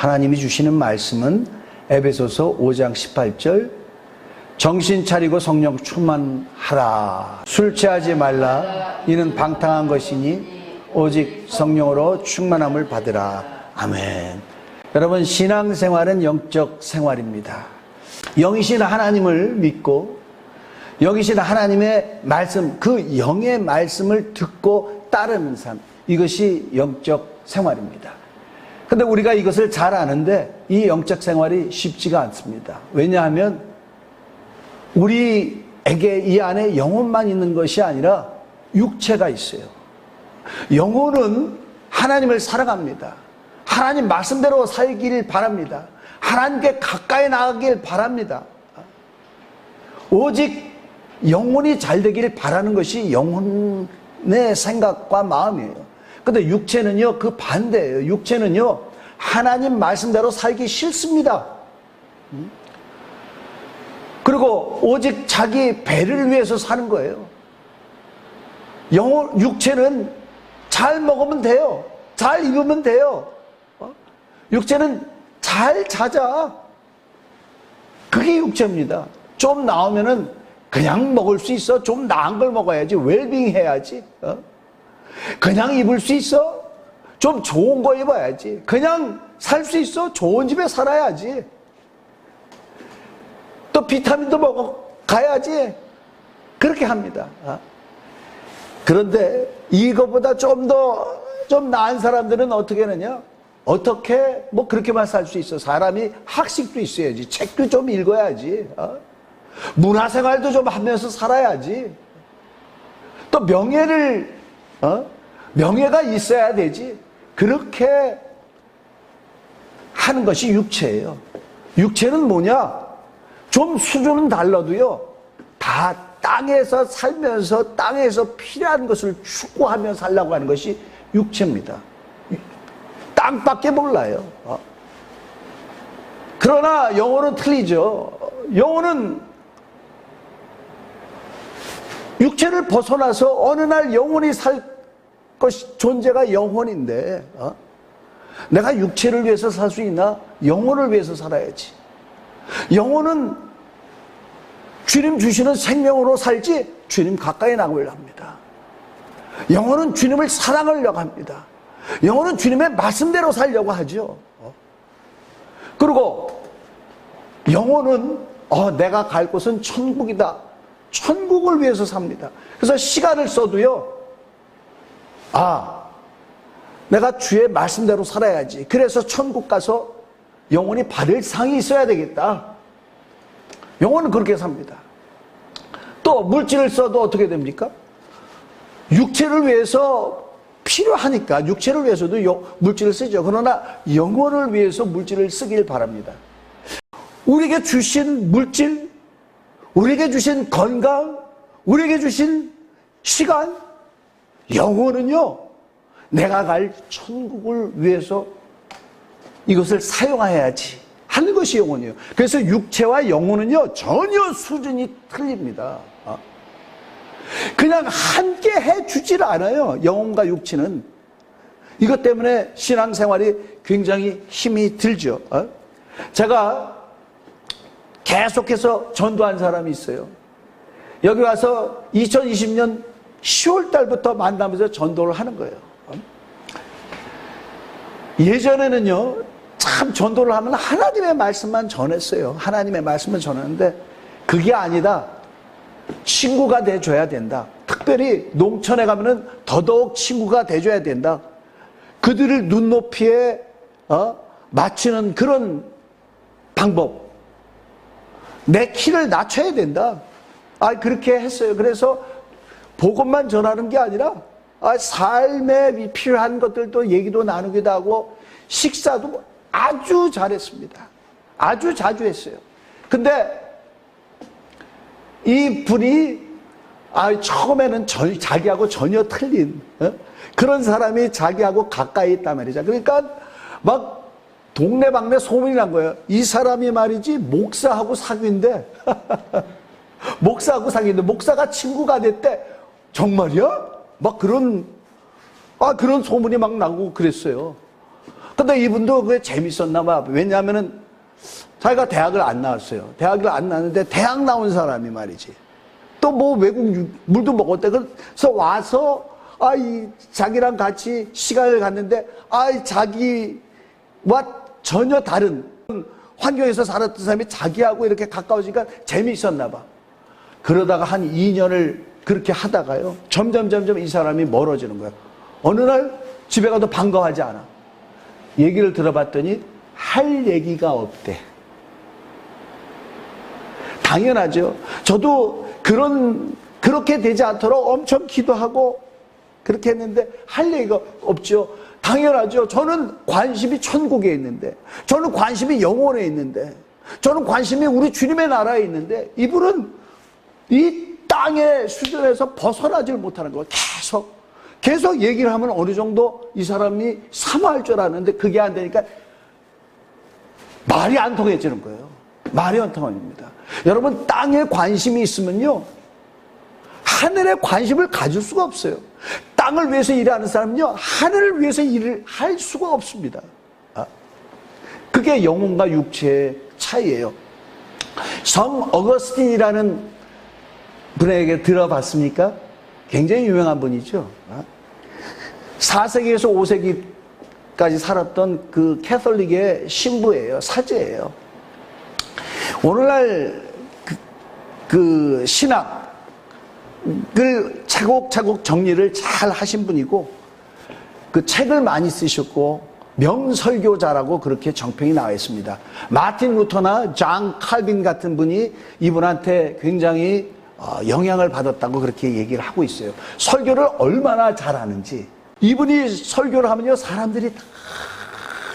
하나님이 주시는 말씀은 에베소서 5장 18절, 정신 차리고 성령 충만하라. 술 취하지 말라. 이는 방탕한 것이니 오직 성령으로 충만함을 받으라. 아멘. 여러분, 신앙생활은 영적 생활입니다. 영이신 하나님을 믿고 영이신 하나님의 말씀, 그 영의 말씀을 듣고 따르는 삶, 이것이 영적 생활입니다. 근데 우리가 이것을 잘 아는데 이 영적 생활이 쉽지가 않습니다. 왜냐하면 우리에게 이 안에 영혼만 있는 것이 아니라 육체가 있어요. 영혼은 하나님을 사랑합니다. 하나님 말씀대로 살기를 바랍니다. 하나님께 가까이 나가길 바랍니다. 오직 영혼이 잘 되기를 바라는 것이 영혼의 생각과 마음이에요. 근데 육체는요, 그 반대예요. 육체는요, 하나님 말씀대로 살기 싫습니다. 그리고 오직 자기 배를 위해서 사는 거예요. 육체는 잘 먹으면 돼요. 잘 입으면 돼요. 육체는 잘 자자. 그게 육체입니다. 좀 나오면은 그냥 먹을 수 있어. 좀 나은 걸 먹어야지. 웰빙 해야지. 그냥 입을 수 있어. 좀 좋은 거 입어야지. 그냥 살 수 있어. 좋은 집에 살아야지. 또 비타민도 먹어 가야지. 그렇게 합니다. 그런데 이거보다 좀 나은 사람들은 어떻게 하느냐? 어떻게 뭐 그렇게만 살 수 있어. 사람이 학식도 있어야지. 책도 좀 읽어야지. 문화생활도 좀 하면서 살아야지. 또 명예가 있어야 되지. 그렇게 하는 것이 육체예요. 육체는 뭐냐? 좀 수준은 달라도요, 다 땅에서 살면서 땅에서 필요한 것을 추구하며 살라고 하는 것이 육체입니다. 땅밖에 몰라요. 그러나 영혼은 틀리죠. 영혼은 육체를 벗어나서 어느 날 영혼이 살 것이 존재가 영혼인데, 내가 육체를 위해서 살 수 있나? 영혼을 위해서 살아야지. 영혼은 주님 주시는 생명으로 살지 주님 가까이 나가려고 합니다. 영혼은 주님을 사랑하려고 합니다. 영혼은 주님의 말씀대로 살려고 하죠. 그리고 영혼은 내가 갈 곳은 천국이다. 천국을 위해서 삽니다. 그래서 시간을 써도요, 내가 주의 말씀대로 살아야지. 그래서 천국 가서 영혼이 받을 상이 있어야 되겠다. 영혼은 그렇게 삽니다. 또 물질을 써도 어떻게 됩니까? 육체를 위해서 필요하니까 육체를 위해서도 물질을 쓰죠. 그러나 영혼을 위해서 물질을 쓰길 바랍니다. 우리에게 주신 물질, 우리에게 주신 건강, 우리에게 주신 시간, 영혼은요, 내가 갈 천국을 위해서 이것을 사용해야지 하는 것이 영혼이에요. 그래서 육체와 영혼은요, 전혀 수준이 틀립니다. 그냥 함께 해주질 않아요. 영혼과 육체는. 이것 때문에 신앙생활이 굉장히 힘이 들죠. 제가 계속해서 전도한 사람이 있어요. 여기 와서 2020년 10월 달부터 만나면서 전도를 하는 거예요. 예전에는요, 참 전도를 하면 하나님의 말씀만 전했어요. 하나님의 말씀을 전하는데 그게 아니다. 친구가 돼줘야 된다. 특별히 농촌에 가면은 더더욱 친구가 돼줘야 된다. 그들을 눈높이에 맞추는 그런 방법. 내 키를 낮춰야 된다. 그렇게 했어요. 그래서 복음만 전하는 게 아니라 삶에 필요한 것들도 얘기도 나누기도 하고 식사도 아주 잘했습니다. 아주 자주 했어요. 근데 이 분이 처음에는 자기하고 전혀 틀린 그런 사람이 자기하고 가까이 있단 말이죠. 그러니까 막 동네방네 소문이 난 거예요. 이 사람이 말이지 목사하고 사귄대. 목사하고 사귄대. 목사가 친구가 됐대. 정말이야? 막 그런 소문이 막 나고 그랬어요. 근데 이분도 그게 재밌었나 봐. 왜냐하면은 자기가 대학을 안 나왔어요. 대학을 안 나왔는데 대학 나온 사람이 말이지. 또 뭐 외국 물도 먹었대. 그래서 와서 자기랑 같이 시간을 갔는데 자기와 전혀 다른 환경에서 살았던 사람이 자기하고 이렇게 가까워지니까 재미있었나 봐. 그러다가 한 2년을 그렇게 하다가요. 점점 이 사람이 멀어지는 거예요. 어느 날 집에 가도 반가워하지 않아. 얘기를 들어봤더니 할 얘기가 없대. 당연하죠. 저도 그렇게 되지 않도록 엄청 기도하고 그렇게 했는데 할 얘기가 없죠. 당연하죠. 저는 관심이 천국에 있는데, 저는 관심이 영혼에 있는데, 저는 관심이 우리 주님의 나라에 있는데, 이분은 이 땅의 수준에서 벗어나질 못하는 거예요. 계속 얘기를 하면 어느 정도 이 사람이 사모할 줄 아는데 그게 안 되니까 말이 안 통해지는 거예요. 말이 안 통합니다. 여러분, 땅에 관심이 있으면요, 하늘에 관심을 가질 수가 없어요. 땅을 위해서 일하는 사람은요, 하늘을 위해서 일을 할 수가 없습니다. 그게 영혼과 육체의 차이예요. 성 어거스틴이라는 분에게 들어봤습니까? 굉장히 유명한 분이죠. 4세기에서 5세기까지 살았던 그 캐톨릭의 신부예요. 사제예요. 오늘날 그 신학을 차곡차곡 정리를 잘 하신 분이고, 그 책을 많이 쓰셨고 명설교자라고 그렇게 정평이 나와 있습니다. 마틴 루터나 존 칼빈 같은 분이 이분한테 굉장히 영향을 받았다고 그렇게 얘기를 하고 있어요. 설교를 얼마나 잘하는지. 이분이 설교를 하면요, 사람들이 다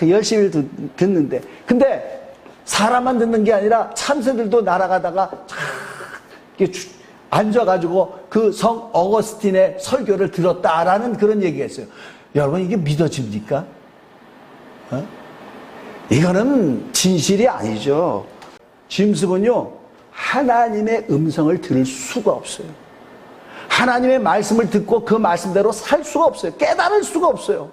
열심히 듣는데, 근데 사람만 듣는 게 아니라 참새들도 날아가다가 이렇게 앉아가지고 그 성 어거스틴의 설교를 들었다라는 그런 얘기가 있어요. 여러분, 이게 믿어집니까? 이거는 진실이 아니죠. 짐승은요, 하나님의 음성을 들을 수가 없어요. 하나님의 말씀을 듣고 그 말씀대로 살 수가 없어요. 깨달을 수가 없어요.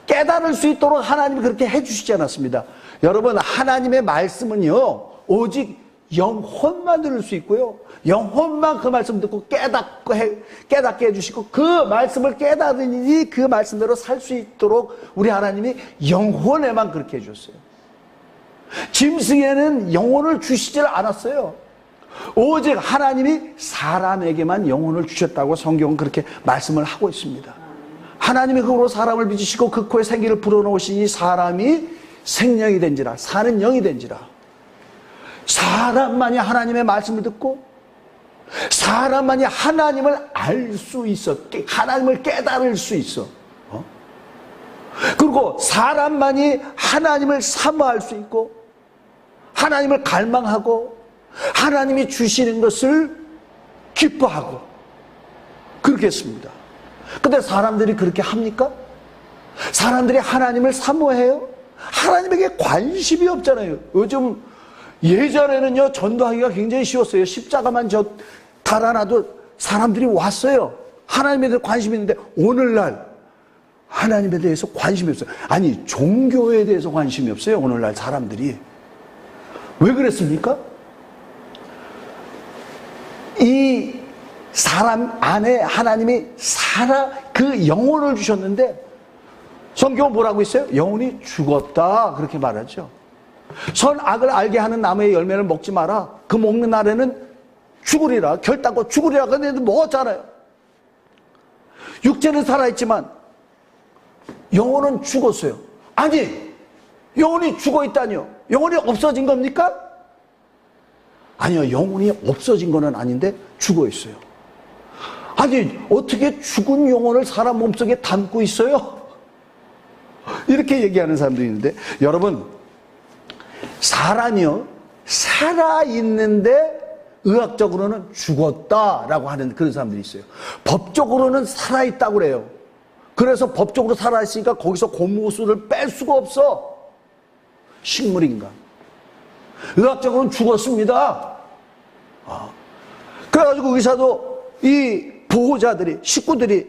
깨달을 수 있도록 하나님이 그렇게 해주시지 않았습니다. 여러분, 하나님의 말씀은요, 오직 영혼만 들을 수 있고요, 영혼만 그 말씀 듣고 깨닫게 해주시고, 그 말씀을 깨달으니 그 말씀대로 살 수 있도록 우리 하나님이 영혼에만 그렇게 해줬어요. 짐승에는 영혼을 주시질 않았어요. 오직 하나님이 사람에게만 영혼을 주셨다고 성경은 그렇게 말씀을 하고 있습니다. 하나님이 흙으로 사람을 빚으시고 그 코에 생기를 불어넣으시니 사람이 생명이 된지라, 사는 영이 된지라. 사람만이 하나님의 말씀을 듣고, 사람만이 하나님을 알 수 있어. 하나님을 깨달을 수 있어. 그리고 사람만이 하나님을 사모할 수 있고, 하나님을 갈망하고, 하나님이 주시는 것을 기뻐하고, 그렇게 했습니다. 근데 사람들이 그렇게 합니까? 사람들이 하나님을 사모해요? 하나님에게 관심이 없잖아요. 요즘, 예전에는요, 전도하기가 굉장히 쉬웠어요. 십자가만 달아놔도 사람들이 왔어요. 하나님에 대해 관심이 있는데, 오늘날 하나님에 대해서 관심이 없어요. 아니, 종교에 대해서 관심이 없어요, 오늘날 사람들이. 왜 그랬습니까? 이 사람 안에 하나님이 그 영혼을 주셨는데, 성경은 뭐라고 있어요? 영혼이 죽었다, 그렇게 말하죠. 선악을 알게 하는 나무의 열매를 먹지 마라. 그 먹는 날에는 죽으리라. 결단코 죽으리라. 근데 먹었잖아요. 육체는 살아있지만 영혼은 죽었어요. 아니, 영혼이 죽어있다니요? 영혼이 없어진 겁니까? 아니요, 영혼이 없어진 거는 아닌데 죽어있어요. 아니, 어떻게 죽은 영혼을 사람 몸속에 담고 있어요? 이렇게 얘기하는 사람도 있는데, 여러분, 사람이요, 살아있는데 의학적으로는 죽었다라고 하는 그런 사람들이 있어요. 법적으로는 살아있다고 그래요. 그래서 법적으로 살아있으니까 거기서 고무수를 뺄 수가 없어. 식물인간. 의학적으로는 죽었습니다. 그래가지고 의사도 이 보호자들이, 식구들이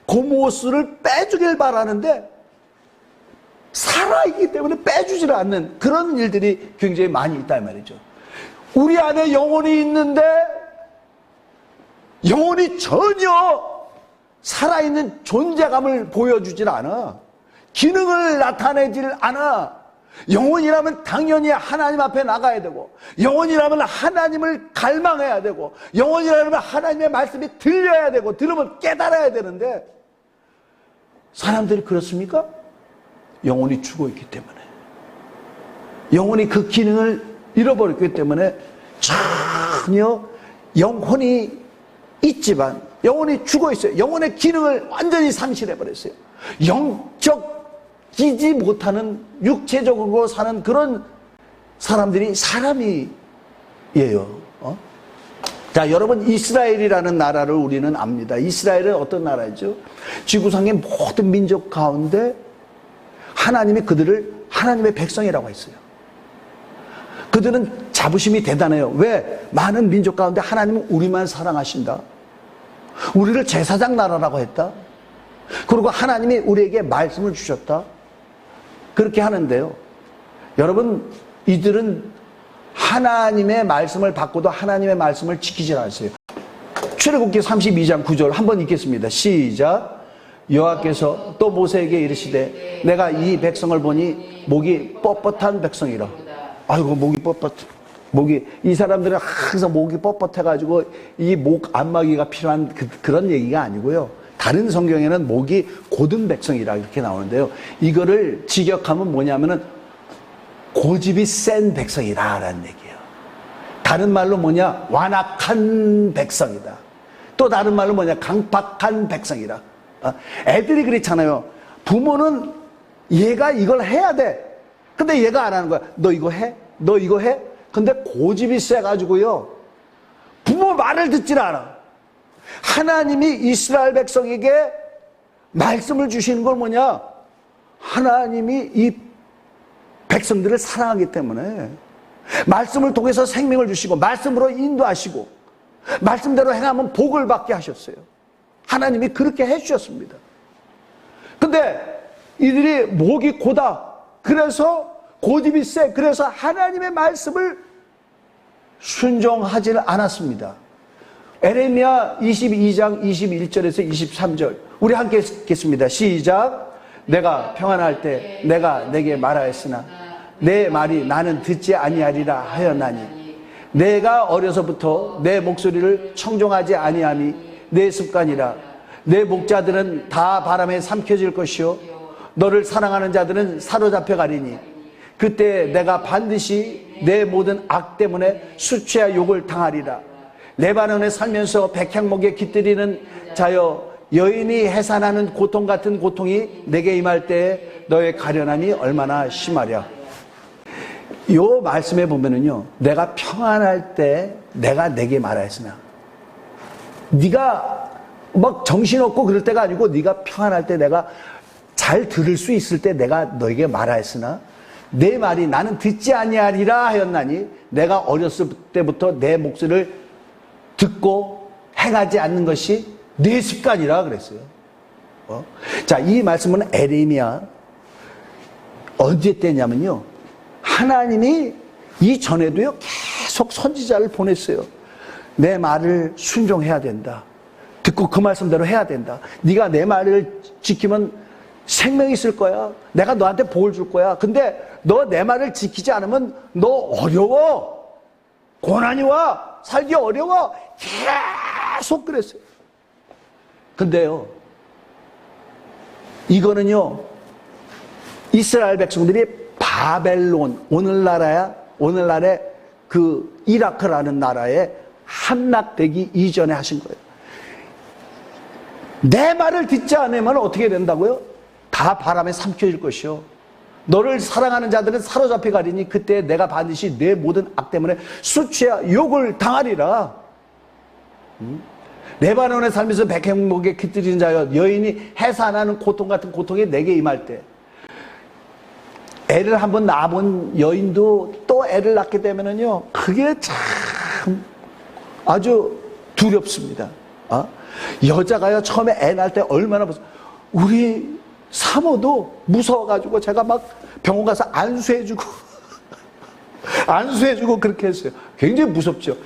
고무호수를 빼주길 바라는데 살아있기 때문에 빼주질 않는 그런 일들이 굉장히 많이 있다 이 말이죠. 우리 안에 영혼이 있는데 영혼이 전혀 살아있는 존재감을 보여주질 않아. 기능을 나타내질 않아. 영혼이라면 당연히 하나님 앞에 나가야 되고, 영혼이라면 하나님을 갈망해야 되고, 영혼이라면 하나님의 말씀이 들려야 되고, 들으면 깨달아야 되는데, 사람들이 그렇습니까? 영혼이 죽어 있기 때문에, 영혼이 그 기능을 잃어버렸기 때문에 전혀 영혼이 있지만 영혼이 죽어 있어요. 영혼의 기능을 완전히 상실해버렸어요. 영적이지 못하는 육체적으로 사는 그런 사람들이 사람이에요. 자, 여러분, 이스라엘이라는 나라를 우리는 압니다. 이스라엘은 어떤 나라죠? 지구상의 모든 민족 가운데 하나님이 그들을 하나님의 백성이라고 했어요. 그들은 자부심이 대단해요. 왜? 많은 민족 가운데 하나님은 우리만 사랑하신다. 우리를 제사장 나라라고 했다. 그리고 하나님이 우리에게 말씀을 주셨다. 그렇게 하는데요. 여러분, 이들은 하나님의 말씀을 받고도 하나님의 말씀을 지키지 않았어요. 출애굽기 32장 9절 한번 읽겠습니다. 시작. 여호와께서 또 모세에게 이르시되 내가 이 백성을 보니 목이 뻣뻣한 백성이라. 아이고, 목이 뻣뻣해. 이 사람들은 항상 목이 뻣뻣해가지고 이 목 안마기가 필요한 그런 얘기가 아니고요. 다른 성경에는 목이 고든 백성이라 이렇게 나오는데요. 이거를 직역하면 뭐냐면은 고집이 센 백성이다라는 얘기예요. 다른 말로 뭐냐? 완악한 백성이다. 또 다른 말로 뭐냐? 강팍한 백성이다. 애들이 그렇잖아요. 부모는 얘가 이걸 해야 돼. 근데 얘가 안 하는 거야. 너 이거 해? 너 이거 해? 근데 고집이 세가지고요. 부모 말을 듣질 않아. 하나님이 이스라엘 백성에게 말씀을 주시는 걸 뭐냐? 하나님이 이 백성들을 사랑하기 때문에 말씀을 통해서 생명을 주시고 말씀으로 인도하시고 말씀대로 행하면 복을 받게 하셨어요. 하나님이 그렇게 해주셨습니다. 근데 이들이 목이 고다. 그래서 고집이 세. 그래서 하나님의 말씀을 순종하지를 않았습니다. 에레미야 22장 21절에서 23절 우리 함께 읽겠습니다. 시작. 내가 평안할 때 내가 내게 말하였으나 내 말이 나는 듣지 아니하리라 하였나니 내가 어려서부터 내 목소리를 청종하지 아니함이 내 습관이라. 내 목자들은 다 바람에 삼켜질 것이요 너를 사랑하는 자들은 사로잡혀 가리니 그때 내가 반드시 내 모든 악 때문에 수치와 욕을 당하리라. 레바논에 살면서 백향목에 깃들이는 자여 여인이 해산하는 고통 같은 고통이 내게 임할 때 너의 가련함이 얼마나 심하랴. 이 말씀에 보면은요, 내가 평안할 때 내가 내게 말하였으나, 네가 막 정신없고 그럴 때가 아니고 네가 평안할 때 내가 잘 들을 수 있을 때 내가 너에게 말하였으나 내 말이 나는 듣지 아니하리라 하였나니 내가 어렸을 때부터 내 목소리를 듣고 행하지 않는 것이 내 습관이라 그랬어요. 자, 이 말씀은 에레미야 언제 때냐면요, 하나님이 이전에도요 계속 선지자를 보냈어요. 내 말을 순종해야 된다. 듣고 그 말씀대로 해야 된다. 네가 내 말을 지키면 생명이 있을 거야. 내가 너한테 복을 줄 거야. 근데 너 내 말을 지키지 않으면 너 어려워. 고난이 와. 살기 어려워. 계속 그랬어요. 근데요, 이거는요, 이스라엘 백성들이 바벨론, 오늘날의 그 이라크라는 나라에 함락되기 이전에 하신 거예요. 내 말을 듣지 않으면 어떻게 된다고요? 다 바람에 삼켜질 것이요 너를 사랑하는 자들은 사로잡혀 가리니 그때 내가 반드시 내 모든 악 때문에 수치와 욕을 당하리라. 레바논에 살면서 백향목에 깃들이는 자여 여인이 해산하는 고통 같은 고통이 내게 임할 때, 애를 한번 낳아본 여인도 또 애를 낳게 되면은요, 그게 참 아주 두렵습니다. 여자가요 처음에 애 낳을 때 얼마나 우리 사모도 무서워가지고 제가 막 병원 가서 안수해주고 안수해주고 그렇게 했어요. 굉장히 무섭죠.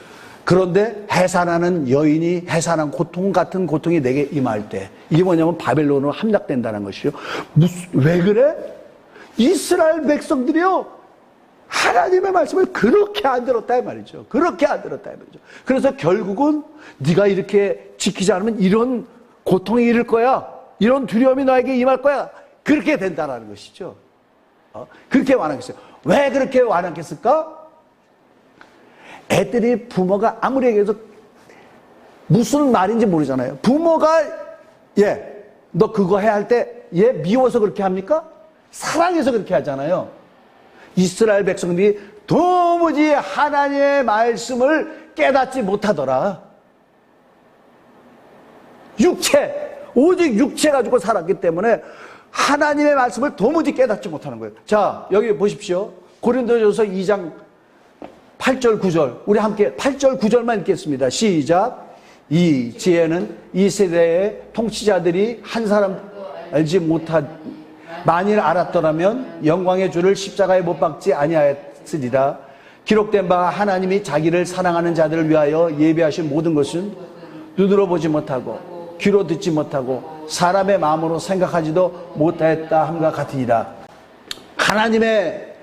그런데 해산하는 여인이 해산한 고통 같은 고통이 내게 임할 때, 이게 뭐냐면 바벨론으로 함락된다는 것이죠. 왜 그래? 이스라엘 백성들이요, 하나님의 말씀을 그렇게 안 들었다 이 말이죠. 그렇게 안 들었다 이 말이죠. 그래서 결국은 네가 이렇게 지키지 않으면 이런 고통이 이를 거야, 이런 두려움이 너에게 임할 거야, 그렇게 된다는 것이죠. 그렇게 완악했어요. 왜 그렇게 완악했을까? 애들이 부모가 아무리 얘기해도 무슨 말인지 모르잖아요. 부모가 너 그거 해야 할 때 얘 미워서 그렇게 합니까? 사랑해서 그렇게 하잖아요. 이스라엘 백성들이 도무지 하나님의 말씀을 깨닫지 못하더라. 오직 육체 가지고 살았기 때문에 하나님의 말씀을 도무지 깨닫지 못하는 거예요. 자, 여기 보십시오. 고린도전서 2장 8절 9절, 우리 함께 8절 9절만 읽겠습니다. 시작. 이 지혜는 이 세대의 통치자들이 한 사람 알지 못하, 만일 알았더라면 영광의 주를 십자가에 못 박지 아니하였으리라. 기록된 바 하나님이 자기를 사랑하는 자들을 위하여 예비하신 모든 것은 눈으로 보지 못하고 귀로 듣지 못하고 사람의 마음으로 생각하지도 못하였다 함과 같으니라.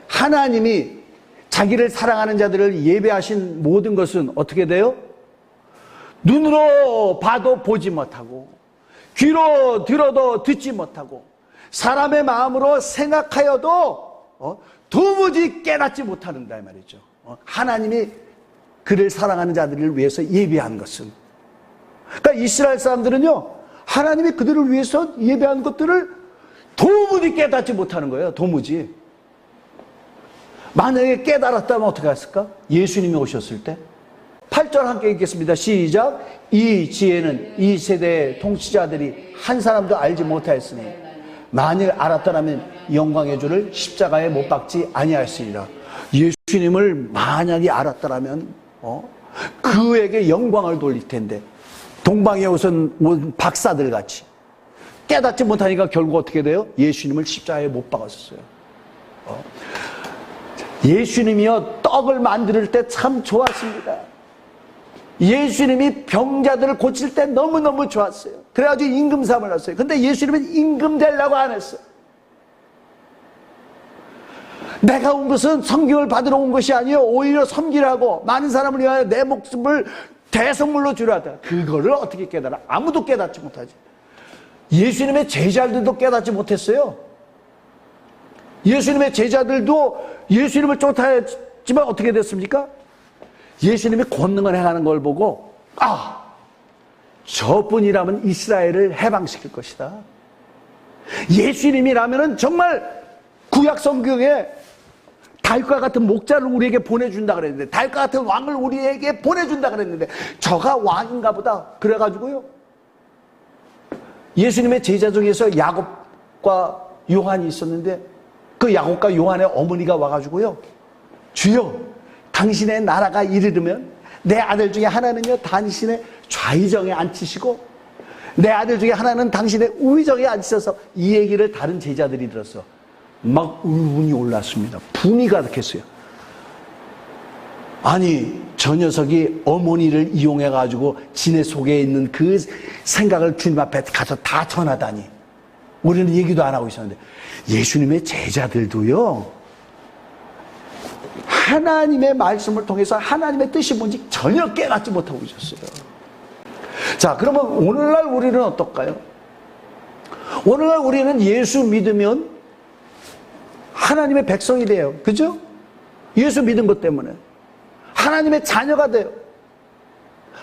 하나님이 자기를 사랑하는 자들을 예배하신 모든 것은 어떻게 돼요? 눈으로 봐도 보지 못하고 귀로 들어도 듣지 못하고 사람의 마음으로 생각하여도 도무지 깨닫지 못하는다 이 말이죠. 하나님이 그를 사랑하는 자들을 위해서 예배한 것은, 그러니까 이스라엘 사람들은요, 하나님이 그들을 위해서 예배한 것들을 도무지 깨닫지 못하는 거예요. 도무지. 만약에 깨달았다면 어떻게 했을까? 예수님이 오셨을 때. 8절 함께 읽겠습니다. 시작. 이 지혜는 이 세대의 통치자들이 한 사람도 알지 못하였으니 만일 알았더라면 영광의 주를 십자가에 못 박지 아니하였으리라. 예수님을 만약에 알았더라면 그에게 영광을 돌릴 텐데 동방에 온 박사들 같이 깨닫지 못하니까 결국 어떻게 돼요? 예수님을 십자가에 못 박았어요. 예수님이요, 떡을 만들 때 참 좋았습니다. 예수님이 병자들을 고칠 때 너무너무 좋았어요. 그래가지고 임금삼을 했어요. 근데 예수님은 임금 되려고 안 했어요. 내가 온 것은 성경을 받으러 온 것이 아니요 오히려 섬기라고, 많은 사람을 위하여 내 목숨을 대성물로 주려 하다. 그거를 어떻게 깨달아? 아무도 깨닫지 못하지. 예수님의 제자들도 깨닫지 못했어요. 예수님의 제자들도 예수님을 쫓아했지만 어떻게 됐습니까? 예수님이 권능을 행하는 걸 보고 저분이라면 이스라엘을 해방시킬 것이다. 예수님이라면 정말 구약 성경에 다윗과 같은 목자를 우리에게 보내준다 그랬는데, 다윗과 같은 왕을 우리에게 보내준다 그랬는데 저가 왕인가 보다. 그래가지고요, 예수님의 제자 중에서 야곱과 요한이 있었는데 그 야곱과 요한의 어머니가 와가지고요, 주여 당신의 나라가 이르르면 내 아들 중에 하나는요 당신의 좌의정에 앉히시고 내 아들 중에 하나는 당신의 우의정에 앉히셔서, 이 얘기를 다른 제자들이 들었어. 막 울분이 올랐습니다. 분이 가득했어요. 아니, 저 녀석이 어머니를 이용해가지고 지네 속에 있는 그 생각을 주님 앞에 가서 다 전하다니. 우리는 얘기도 안 하고 있었는데 예수님의 제자들도요, 하나님의 말씀을 통해서 하나님의 뜻이 뭔지 전혀 깨닫지 못하고 있었어요. 자, 그러면 오늘날 우리는 어떨까요? 오늘날 우리는 예수 믿으면 하나님의 백성이 돼요. 그죠? 예수 믿은 것 때문에 하나님의 자녀가 돼요.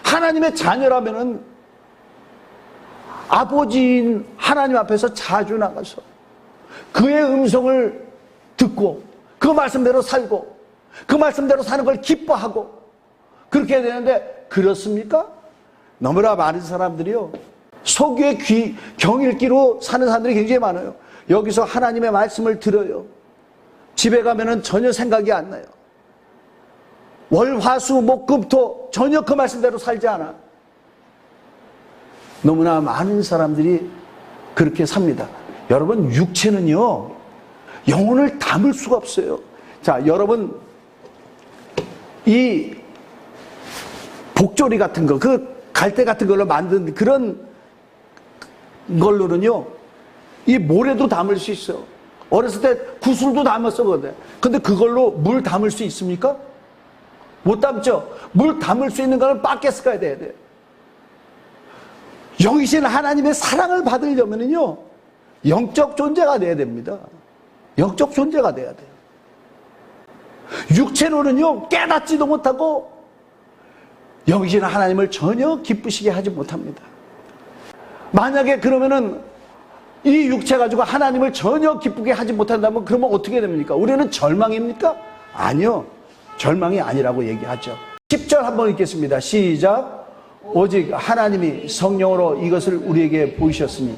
하나님의 자녀라면은 아버지인 하나님 앞에서 자주 나가서 그의 음성을 듣고 그 말씀대로 살고 그 말씀대로 사는 걸 기뻐하고 그렇게 해야 되는데, 그렇습니까? 너무나 많은 사람들이요, 소규의 경읽기로 사는 사람들이 굉장히 많아요. 여기서 하나님의 말씀을 들어요. 집에 가면은 전혀 생각이 안 나요. 월, 화, 수, 목, 금, 토 전혀 그 말씀대로 살지 않아. 너무나 많은 사람들이 그렇게 삽니다. 여러분, 육체는요, 영혼을 담을 수가 없어요. 자, 여러분, 이 복조리 같은 거, 그 갈대 같은 걸로 만든 그런 걸로는요, 이 모래도 담을 수 있어요. 어렸을 때 구슬도 담았었거든요. 근데 그걸로 물 담을 수 있습니까? 못 담죠. 물 담을 수 있는 거는 바켓스가 돼야 돼요. 영이신 하나님의 사랑을 받으려면요, 영적 존재가 돼야 됩니다. 영적 존재가 돼야 돼요. 육체로는요, 깨닫지도 못하고 영이신 하나님을 전혀 기쁘시게 하지 못합니다. 만약에 그러면은 이 육체 가지고 하나님을 전혀 기쁘게 하지 못한다면 그러면 어떻게 됩니까? 우리는 절망입니까? 아니요. 절망이 아니라고 얘기하죠. 10절 한번 읽겠습니다. 시작. 오직 하나님이 성령으로 이것을 우리에게 보이셨으니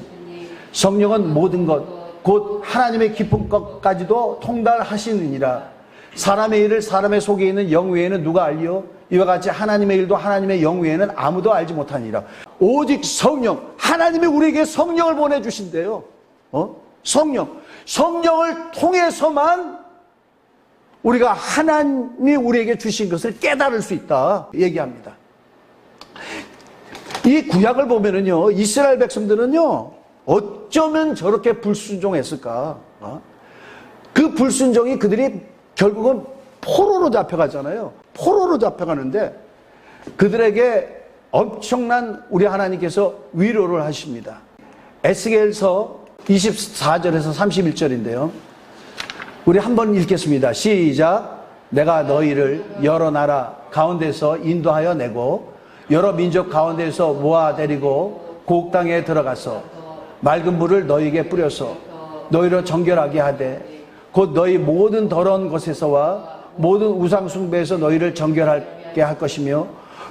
성령은 모든 것 곧 하나님의 깊은 것까지도 통달하시느니라. 사람의 일을 사람의 속에 있는 영 외에는 누가 알리요? 이와 같이 하나님의 일도 하나님의 영 외에는 아무도 알지 못하니라. 오직 성령, 하나님이 우리에게 성령을 보내주신대요. 성령을 통해서만 우리가 하나님이 우리에게 주신 것을 깨달을 수 있다 얘기합니다. 이 구약을 보면은요, 이스라엘 백성들은요, 어쩌면 저렇게 불순종했을까? 그 불순종이 그들이 결국은 포로로 잡혀가잖아요. 포로로 잡혀가는데 그들에게 엄청난 우리 하나님께서 위로를 하십니다. 에스겔서 24절에서 31절인데요. 우리 한번 읽겠습니다. 시작. 내가 너희를 여러 나라 가운데서 인도하여 내고 여러 민족 가운데서 모아 데리고 곡 땅에 들어가서 맑은 물을 너희에게 뿌려서 너희를 정결하게 하되 곧 너희 모든 더러운 것에서와 모든 우상 숭배에서 너희를 정결하게 할 것이며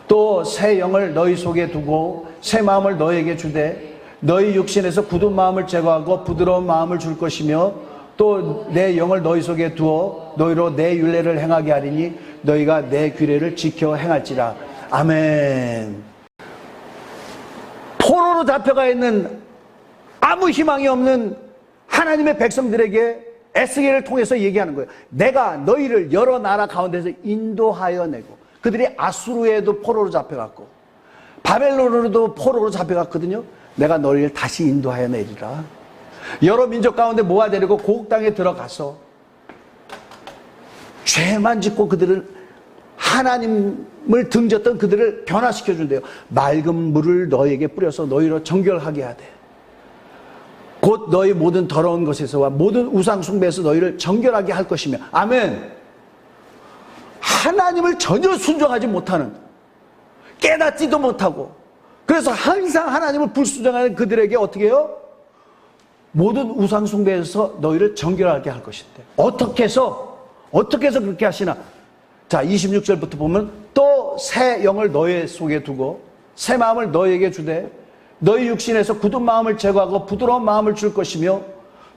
또 새 영을 너희 속에 두고 새 마음을 너희에게 주되 너희 육신에서 굳은 마음을 제거하고 부드러운 마음을 줄 것이며 또 내 영을 너희 속에 두어 너희로 내 율례를 행하게 하리니 너희가 내 규례를 지켜 행할지라. 아멘. 포로로 잡혀가 있는 아무 희망이 없는 하나님의 백성들에게 에스겔을 통해서 얘기하는 거예요. 내가 너희를 여러 나라 가운데서 인도하여 내고, 그들이 아수르에도 포로로 잡혀갔고 바벨론으로도 포로로 잡혀갔거든요. 내가 너희를 다시 인도하여 내리라. 여러 민족 가운데 모아내리고 고국 땅에 들어가서 죄만 짓고 그들을 하나님을 등졌던 그들을 변화시켜준대요. 맑은 물을 너희에게 뿌려서 너희로 정결하게 하되 곧 너희 모든 더러운 것에서와 모든 우상 숭배에서 너희를 정결하게 할 것이며. 아멘. 하나님을 전혀 순종하지 못하는, 깨닫지도 못하고, 그래서 항상 하나님을 불순종하는 그들에게 어떻게 해요? 모든 우상 숭배에서 너희를 정결하게 할 것인데 어떻게 해서 그렇게 하시나? 자, 26절부터 보면 또 새 영을 너희 속에 두고 새 마음을 너희에게 주되 너희 육신에서 굳은 마음을 제거하고 부드러운 마음을 줄 것이며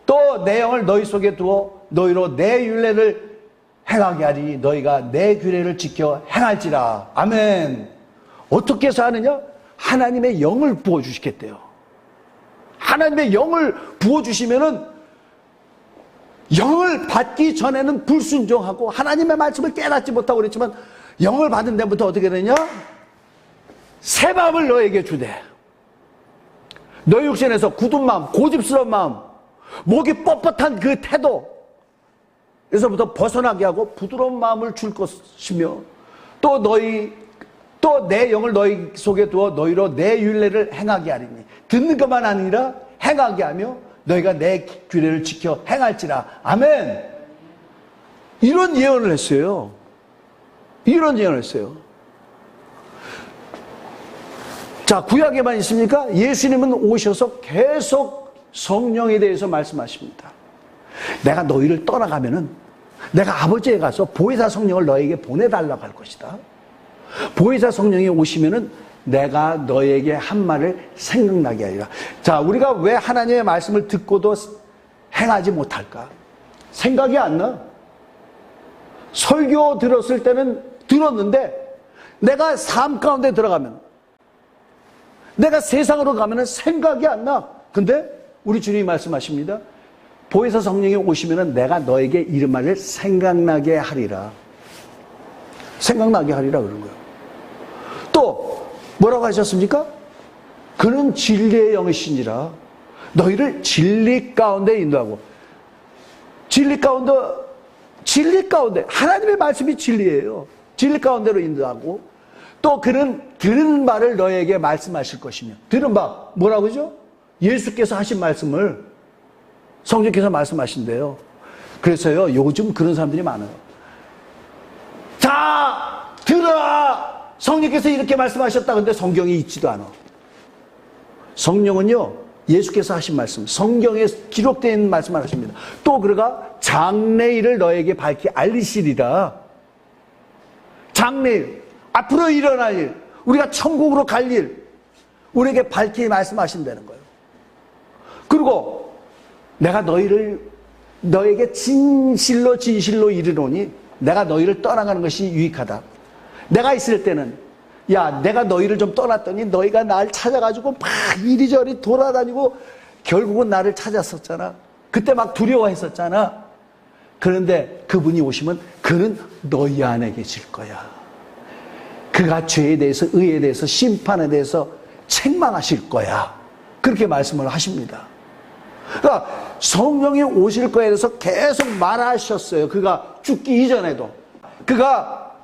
또 내 영을 너희 속에 두어 너희로 내 율례를 행하게 하리니 너희가 내 규례를 지켜 행할지라. 아멘. 어떻게 해서 하느냐? 하나님의 영을 부어주시겠대요. 하나님의 영을 부어주시면은 영을 받기 전에는 불순종하고 하나님의 말씀을 깨닫지 못하고 그랬지만 영을 받은 데부터 어떻게 되냐? 새 마음을 너에게 주되 너희 육신에서 굳은 마음, 고집스러운 마음, 목이 뻣뻣한 그 태도 에서부터 벗어나게 하고 부드러운 마음을 줄 것이며 또 내 영을 너희 속에 두어 너희로 내 율례를 행하게 하리니 듣는 것만 아니라 행하게 하며 너희가 내 규례를 지켜 행할지라. 아멘. 이런 예언을 했어요. 이런 예언을 했어요. 자, 구약에만 있습니까? 예수님은 오셔서 계속 성령에 대해서 말씀하십니다. 내가 너희를 떠나가면은 내가 아버지에 가서 보혜사 성령을 너에게 보내달라고 할 것이다. 보혜사 성령이 오시면은 내가 너에게 한 말을 생각나게 하리라. 자, 우리가 왜 하나님의 말씀을 듣고도 행하지 못할까? 생각이 안 나. 설교 들었을 때는 들었는데 내가 삶 가운데 들어가면, 내가 세상으로 가면은 생각이 안 나. 근데 우리 주님이 말씀하십니다. 보혜사 성령이 오시면은 내가 너에게 이런 말을 생각나게 하리라. 생각나게 하리라 그런 거예요. 또 뭐라고 하셨습니까? 그는 진리의 영이시니라. 너희를 진리 가운데 인도하고. 진리 가운데 하나님의 말씀이 진리예요. 진리 가운데로 인도하고 또 그는 들은 말을 너에게 말씀하실 것이며. 들은 바 뭐라고 하죠? 예수께서 하신 말씀을 성령께서 말씀하신대요. 그래서요 요즘 그런 사람들이 많아요. 자 들어라, 성령께서 이렇게 말씀하셨다. 근데 성경이 있지도 않아. 성령은요 예수께서 하신 말씀, 성경에 기록되어 있는 말씀을 하십니다. 또 그러가 장래일을 너에게 밝히 알리시리라. 장래일, 앞으로 일어날 일, 우리가 천국으로 갈 일, 우리에게 밝히 말씀하신다는 거예요. 그리고 내가 너에게 진실로 이르노니 내가 너희를 떠나가는 것이 유익하다. 내가 있을 때는 야 내가 너희를 좀 떠났더니 너희가 날 찾아가지고 막 이리저리 돌아다니고 결국은 나를 찾았었잖아. 그때 막 두려워했었잖아. 그런데 그분이 오시면 그는 너희 안에 계실 거야. 그가 죄에 대해서, 의에 대해서, 심판에 대해서 책망하실 거야. 그렇게 말씀을 하십니다. 그러니까 성령이 오실 거에 대해서 계속 말하셨어요. 그가 죽기 이전에도. 그가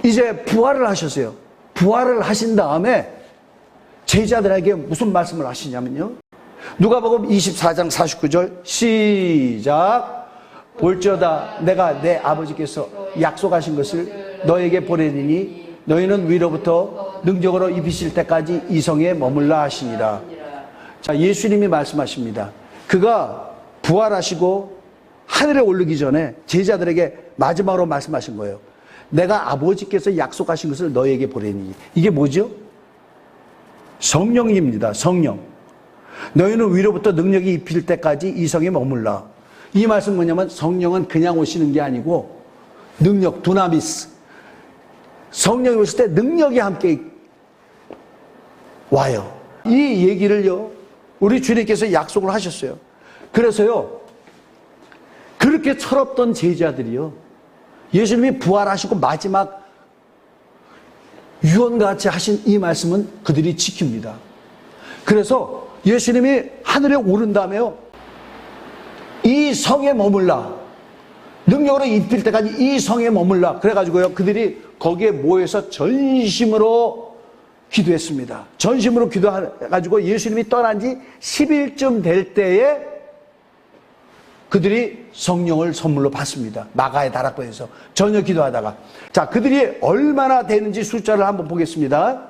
이제 부활을 하셨어요. 부활을 하신 다음에 제자들에게 무슨 말씀을 하시냐면요. 누가복음 24장 49절 시작. 볼지어다 내가 내 아버지께서 약속하신 것을 너에게 보내리니 너희는 위로부터 능력으로 입히실 때까지 이 성에 머물라 하시니라. 자, 예수님이 말씀하십니다. 그가 부활하시고 하늘에 오르기 전에 제자들에게 마지막으로 말씀하신 거예요. 내가 아버지께서 약속하신 것을 너에게 보내니. 이게 뭐죠? 성령입니다. 성령. 너희는 위로부터 능력이 입힐 때까지 이 성에 머물라. 이 말씀 뭐냐면 성령은 그냥 오시는 게 아니고 능력, 두나미스. 성령이 오실 때 능력이 함께 와요. 이 얘기를요 우리 주님께서 약속을 하셨어요. 그래서요 그렇게 철없던 제자들이요 예수님이 부활하시고 마지막 유언같이 하신 이 말씀은 그들이 지킵니다. 그래서 예수님이 하늘에 오른 다음에요 이 성에 머물라. 능력으로 입힐 때까지 이 성에 머물라. 그래가지고요 그들이 거기에 모여서 전심으로 기도했습니다. 전심으로 기도해가지고 예수님이 떠난 지 10일쯤 될 때에 그들이 성령을 선물로 받습니다. 마가의 다락방에서 저녁 기도하다가. 자, 그들이 얼마나 되는지 숫자를 한번 보겠습니다.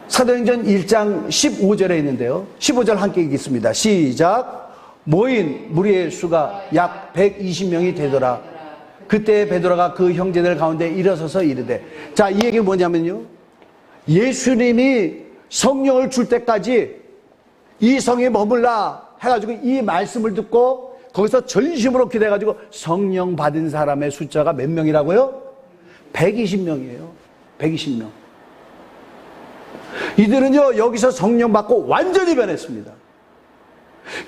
사도행전 1장 15절에 있는데요. 15절 함께 읽겠습니다. 시작. 모인 무리의 수가 약 120명이 되더라. 그때 베드로가 그 형제들 가운데 일어서서 이르되. 자, 이 얘기가 뭐냐면요. 예수님이 성령을 줄 때까지 이 성에 머물라 해가지고 이 말씀을 듣고 거기서 전심으로 기도해가지고 성령 받은 사람의 숫자가 몇 명이라고요? 120명이에요. 120명. 이들은요 여기서 성령 받고 완전히 변했습니다.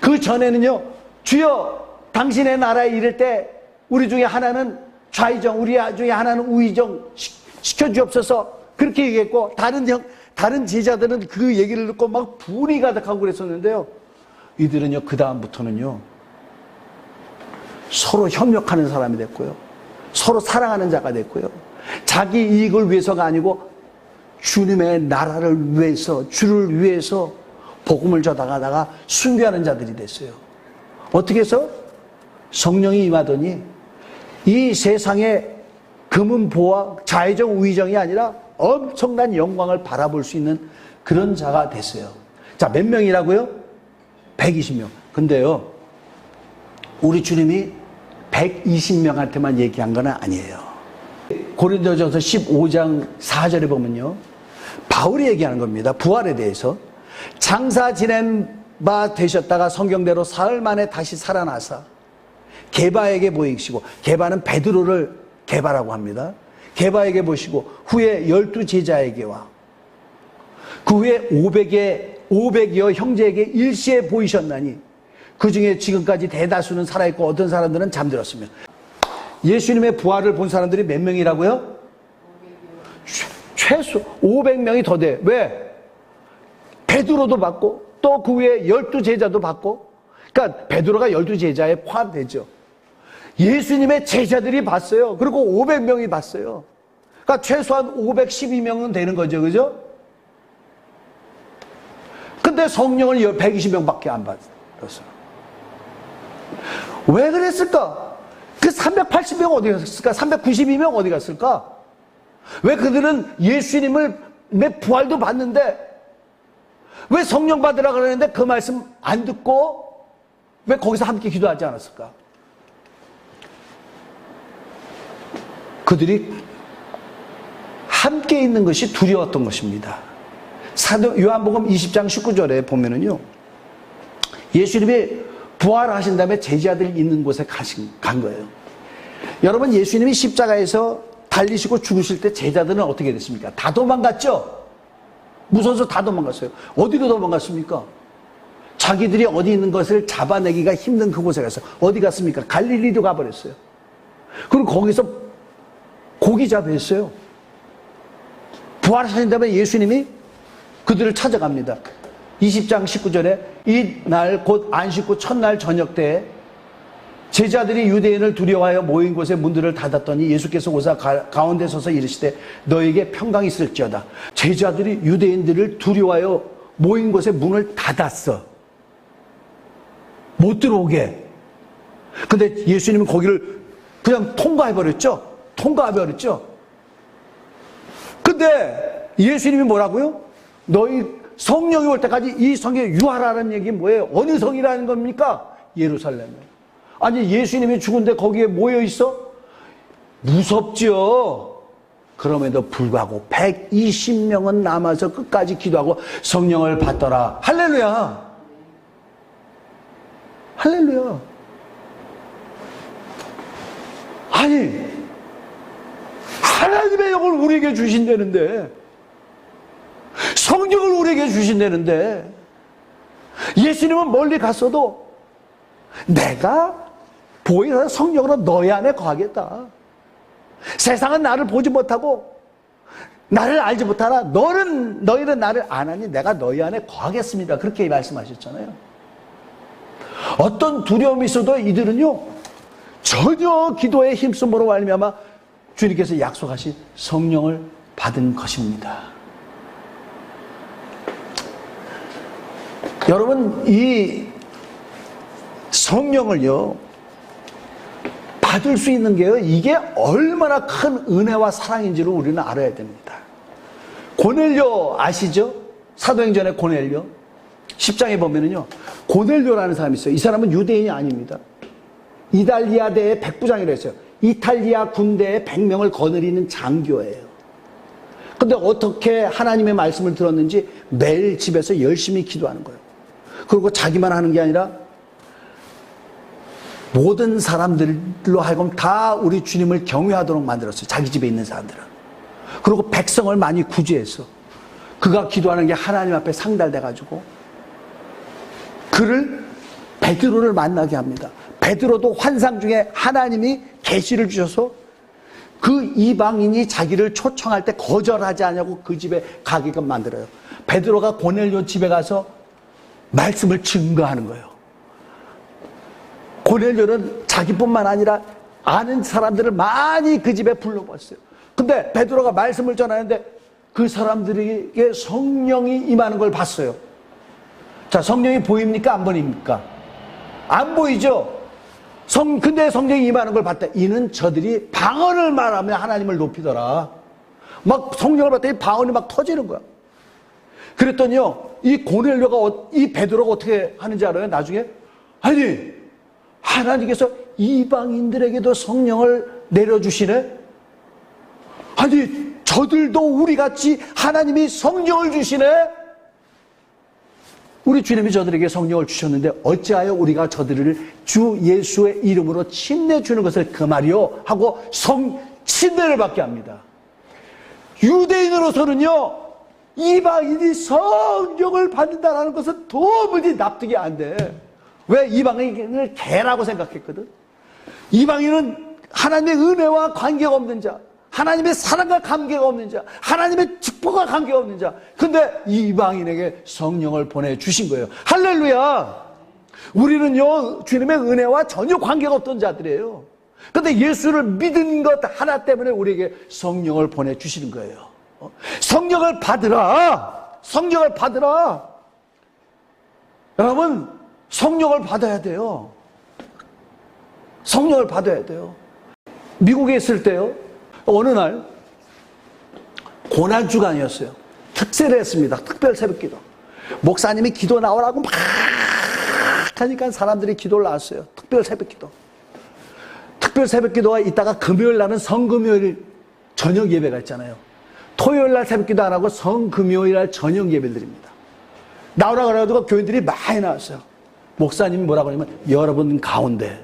그 전에는요 주여 당신의 나라에 이를 때 우리 중에 하나는 좌의정, 우리 중에 하나는 우의정 시켜주옵소서 그렇게 얘기했고 다른 제자들은 그 얘기를 듣고 막 분이 가득하고 그랬었는데요. 이들은요 그 다음부터는요 서로 협력하는 사람이 됐고요. 서로 사랑하는 자가 됐고요. 자기 이익을 위해서가 아니고 주님의 나라를 위해서, 주를 위해서 복음을 전하다가 순교하는 자들이 됐어요. 어떻게 해서? 성령이 임하더니 이 세상에 금은 보화, 좌의정, 우의정이 아니라 엄청난 영광을 바라볼 수 있는 그런 자가 됐어요. 자, 몇 명이라고요? 120명. 근데요, 우리 주님이 120명한테만 얘기한 건 아니에요. 고린도전서 15장 4절에 보면요, 바울이 얘기하는 겁니다. 부활에 대해서. 장사 지낸 바 되셨다가 성경대로 사흘 만에 다시 살아나사 게바에게 보이시고, 게바는 베드로를 게바라고 합니다. 게바에게 보시고 후에 12 제자에게와 그 후에 500의 500여 형제에게 일시에 보이셨나니 그 중에 지금까지 대다수는 살아있고 어떤 사람들은 잠들었으며. 예수님의 부활을 본 사람들이 몇 명이라고요? 최소 500명이 더 돼. 왜? 베드로도 봤고 또 그 위에 12제자도 봤고, 그러니까 베드로가 12제자에 포함되죠. 예수님의 제자들이 봤어요. 그리고 500명이 봤어요. 그러니까 최소한 512명은 되는 거죠. 그죠? 근데 성령을 120명밖에 안 받았어요. 왜 그랬을까? 그 380명 어디 갔을까? 392명 어디 갔을까? 왜 그들은 예수님의 부활도 봤는데 왜 성령 받으라 그러는데 그 말씀 안 듣고 왜 거기서 함께 기도하지 않았을까? 그들이 함께 있는 것이 두려웠던 것입니다. 사도 요한복음 20장 19절에 보면은요, 예수님이 부활하신 다음에 제자들이 있는 곳에 간 거예요. 여러분, 예수님이 십자가에서 달리시고 죽으실 때 제자들은 어떻게 됐습니까? 다 도망갔죠? 무서워서 다 도망갔어요. 어디로 도망갔습니까? 자기들이 어디 있는 것을 잡아내기가 힘든 그곳에 갔어요. 어디 갔습니까? 갈릴리로 가버렸어요. 그리고 거기서 고기 잡혔어요. 부활하신 다음에 예수님이 그들을 찾아갑니다. 20장 19절에 이날 곧 안식구 첫날 저녁 때에 제자들이 유대인을 두려워하여 모인 곳에 문들을 닫았더니 예수께서 오사 가운데 서서 이르시되 너에게 평강이 있을지어다. 제자들이 유대인들을 두려워하여 모인 곳에 문을 닫았어. 못 들어오게. 근데 예수님은 거기를 그냥 통과해버렸죠. 근데 예수님이 뭐라고요? 너희 성령이 올 때까지 이 성에 유하라는 얘기 뭐예요? 어느 성이라는 겁니까? 예루살렘에. 아니, 예수님이 죽은데 거기에 모여 있어? 무섭죠. 그럼에도 불구하고 120명은 남아서 끝까지 기도하고 성령을 받더라. 할렐루야. 할렐루야. 아니, 하나님의 영을 우리에게 주신다는데, 성령을 우리에게 주신다는데, 예수님은 멀리 갔어도 내가 보이는 성령으로 너희 안에 거하겠다. 세상은 나를 보지 못하고 나를 알지 못하나 너희는 나를 아나니 내가 너희 안에 거하겠습니다. 그렇게 말씀하셨잖아요. 어떤 두려움이 있어도 이들은요, 전혀 기도에 힘쓰므로 말미암아 주님께서 약속하신 성령을 받은 것입니다. 여러분, 이 성령을요 받을 수 있는 게요, 이게 얼마나 큰 은혜와 사랑인지를 우리는 알아야 됩니다. 고넬료 아시죠? 사도행전의 고넬료 10장에 보면은요, 고넬료라는 사람이 있어요. 이 사람은 유대인이 아닙니다. 이탈리아대의 백부장이라고 했어요. 이탈리아 군대의 100명을 거느리는 장교예요. 근데 어떻게 하나님의 말씀을 들었는지 매일 집에서 열심히 기도하는 거예요. 그리고 자기만 하는 게 아니라 모든 사람들로 하여금 다 우리 주님을 경외하도록 만들었어요. 자기 집에 있는 사람들은. 그리고 백성을 많이 구제했어. 그가 기도하는 게 하나님 앞에 상달돼가지고 그를, 베드로를 만나게 합니다. 베드로도 환상 중에 하나님이 계시를 주셔서 그 이방인이 자기를 초청할 때 거절하지 않냐고 그 집에 가게끔 만들어요. 베드로가 고넬료 집에 가서 말씀을 증거하는 거예요. 고넬료는 자기뿐만 아니라 아는 사람들을 많이 그 집에 불러봤어요. 근데 베드로가 말씀을 전하는데 그 사람들에게 성령이 임하는 걸 봤어요. 자, 성령이 보입니까? 안 보입니까? 안 보이죠? 근데 성령이 임하는 걸 봤다. 이는 저들이 방언을 말하며 하나님을 높이더라. 막 성령을 봤더니 방언이 막 터지는 거야. 그랬더니요, 이 고넬료가, 이 베드로가 어떻게 하는지 알아요? 나중에? 아니, 하나님께서 이방인들에게도 성령을 내려주시네? 아니, 저들도 우리같이 하나님이 성령을 주시네? 우리 주님이 저들에게 성령을 주셨는데 어찌하여 우리가 저들을 주 예수의 이름으로 침례주는 것을 금하리요? 하고 침례를 받게 합니다. 유대인으로서는요, 이방인이 성령을 받는다는 것은 도무지 납득이 안 돼. 왜? 이방인을 개라고 생각했거든. 이방인은 하나님의 은혜와 관계가 없는 자, 하나님의 사랑과 관계가 없는 자, 하나님의 축복과 관계가 없는 자. 근데 이방인에게 성령을 보내주신 거예요. 할렐루야! 우리는요, 주님의 은혜와 전혀 관계가 없던 자들이에요. 근데 예수를 믿은 것 하나 때문에 우리에게 성령을 보내주시는 거예요. 성령을 받으라! 성령을 받으라! 여러분, 성령을 받아야 돼요. 성령을 받아야 돼요. 미국에 있을 때요, 어느 날 고난주간이었어요. 특세를 했습니다. 특별 새벽기도. 목사님이 기도 나오라고 막 하니까 사람들이 기도를 나왔어요. 특별 새벽기도. 특별 새벽기도가 있다가 금요일 날은 성금요일 저녁 예배가 있잖아요. 토요일 날 새벽기도 안 하고 성금요일 날 저녁 예배를 드립니다. 나오라 그래가지고 교인들이 많이 나왔어요. 목사님이 뭐라고 하냐면, 여러분 가운데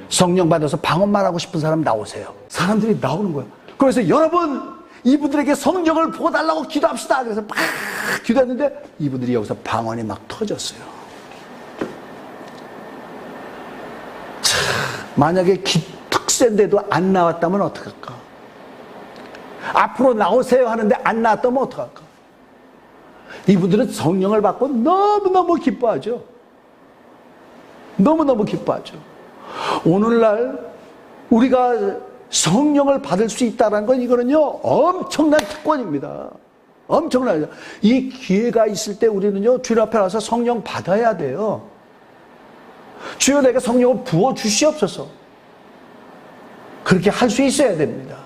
성령 받아서 방언만 하고 싶은 사람 나오세요. 사람들이 나오는 거예요. 그래서 여러분, 이분들에게 성령을 부어달라고 기도합시다. 그래서 막 기도했는데 이분들이 여기서 방언이 막 터졌어요. 참, 만약에 특세인데도 안 나왔다면 어떡할까? 앞으로 나오세요 하는데 안 나왔다면 어떡할까? 이분들은 성령을 받고 너무너무 기뻐하죠. 너무너무 기뻐하죠. 오늘날 우리가 성령을 받을 수 있다는 건 이거는요, 엄청난 특권입니다. 엄청나죠. 이 기회가 있을 때 우리는요, 주님 앞에 나서 성령 받아야 돼요. 주여 내가 성령을 부어주시옵소서. 그렇게 할 수 있어야 됩니다.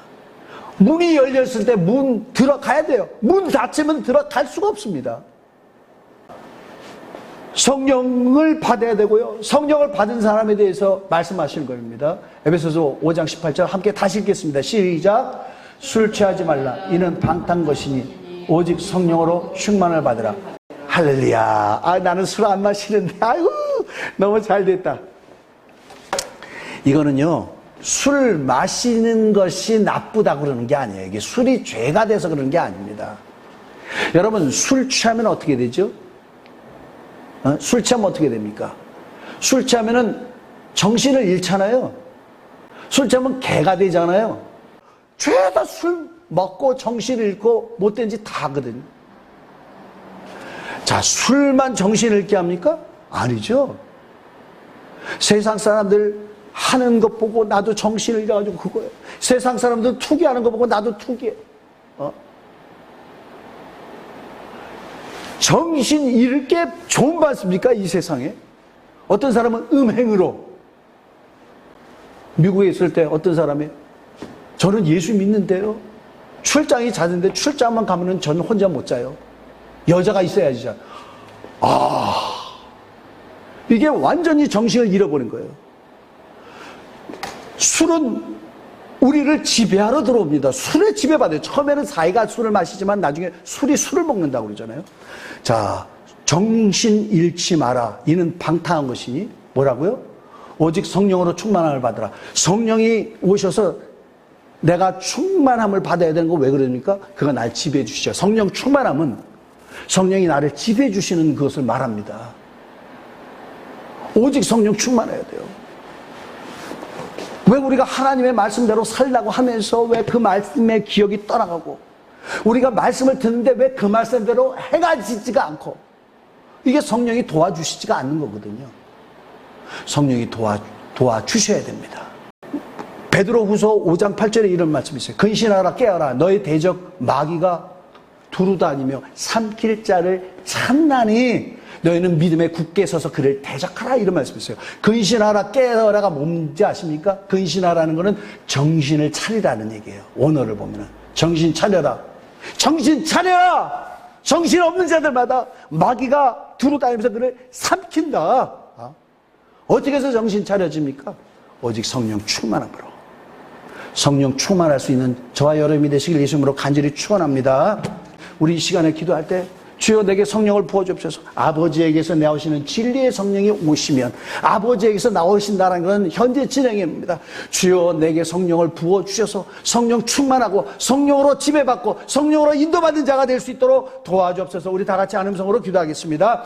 문이 열렸을 때 문 들어가야 돼요. 문 닫히면 들어갈 수가 없습니다. 성령을 받아야 되고요. 성령을 받은 사람에 대해서 말씀하시는 겁니다. 에베소서 5장 18절 함께 다시 읽겠습니다. 시작. 술 취하지 말라. 이는 방탕 것이니 오직 성령으로 충만을 받으라. 할렐루야. 아, 나는 술 안 마시는데 아이고 너무 잘 됐다. 이거는요, 술 마시는 것이 나쁘다고 그러는 게 아니에요. 이게 술이 죄가 돼서 그러는 게 아닙니다. 여러분, 술 취하면 어떻게 되죠? 술 취하면 어떻게 됩니까? 술 취하면은 정신을 잃잖아요. 술 취하면 개가 되잖아요. 죄다 술 먹고 정신을 잃고 못된 짓 다 하거든요. 자, 술만 정신을 잃게 합니까? 아니죠. 세상 사람들 하는 것 보고 나도 정신을 잃어가지고 그거예요. 세상 사람들 투기하는 거 보고 나도 투기해. 정신 잃을 게 좋은 많습니까? 이 세상에. 어떤 사람은 음행으로. 미국에 있을 때 어떤 사람이, 저는 예수 믿는데요, 출장이 잦은데 출장만 가면은 저는 혼자 못 자요. 여자가 있어야지 자. 이게 완전히 정신을 잃어버린 거예요. 술은 우리를 지배하러 들어옵니다. 술에 지배받아요. 처음에는 사이가 술을 마시지만 나중에 술이 술을 먹는다고 그러잖아요. 자, 정신 잃지 마라. 이는 방탕한 것이니 뭐라고요? 오직 성령으로 충만함을 받으라. 성령이 오셔서 내가 충만함을 받아야 되는 거 왜 그러니까? 그가 날 지배해 주시죠. 성령 충만함은 성령이 나를 지배해 주시는 것을 말합니다. 오직 성령 충만해야 돼요. 왜 우리가 하나님의 말씀대로 살라고 하면서 왜 그 말씀의 기억이 떠나가고, 우리가 말씀을 듣는데 왜 그 말씀대로 행하지지가 않고, 이게 성령이 도와주시지가 않는 거거든요. 성령이 도와주셔야 됩니다. 베드로후서 5장 8절에 이런 말씀이 있어요. 근신하라 깨어라. 너의 대적 마귀가 두루다니며 삼킬 자를 찾나니 너희는 믿음에 굳게 서서 그를 대적하라. 이런 말씀이 있어요. 근신하라 깨어라가 뭔지 아십니까? 근신하라는 거는 정신을 차리라는 얘기예요. 원어를 보면은 정신 차려라. 정신 차려라. 정신 없는 자들마다 마귀가 두루다니면서 그를 삼킨다. 어떻게 해서 정신 차려집니까? 오직 성령 충만함으로. 성령 충만할 수 있는 저와 여러분이 되시길 예수 이름으로 간절히 축원합니다. 우리 이 시간에 기도할 때 주여 내게 성령을 부어주옵소서. 아버지에게서 나오시는 진리의 성령이 오시면 아버지에게서 나오신다는 것은 현재 진행입니다. 주여 내게 성령을 부어주셔서 성령 충만하고 성령으로 지배받고 성령으로 인도받는 자가 될 수 있도록 도와주옵소서. 우리 다 같이 한 음성으로 기도하겠습니다.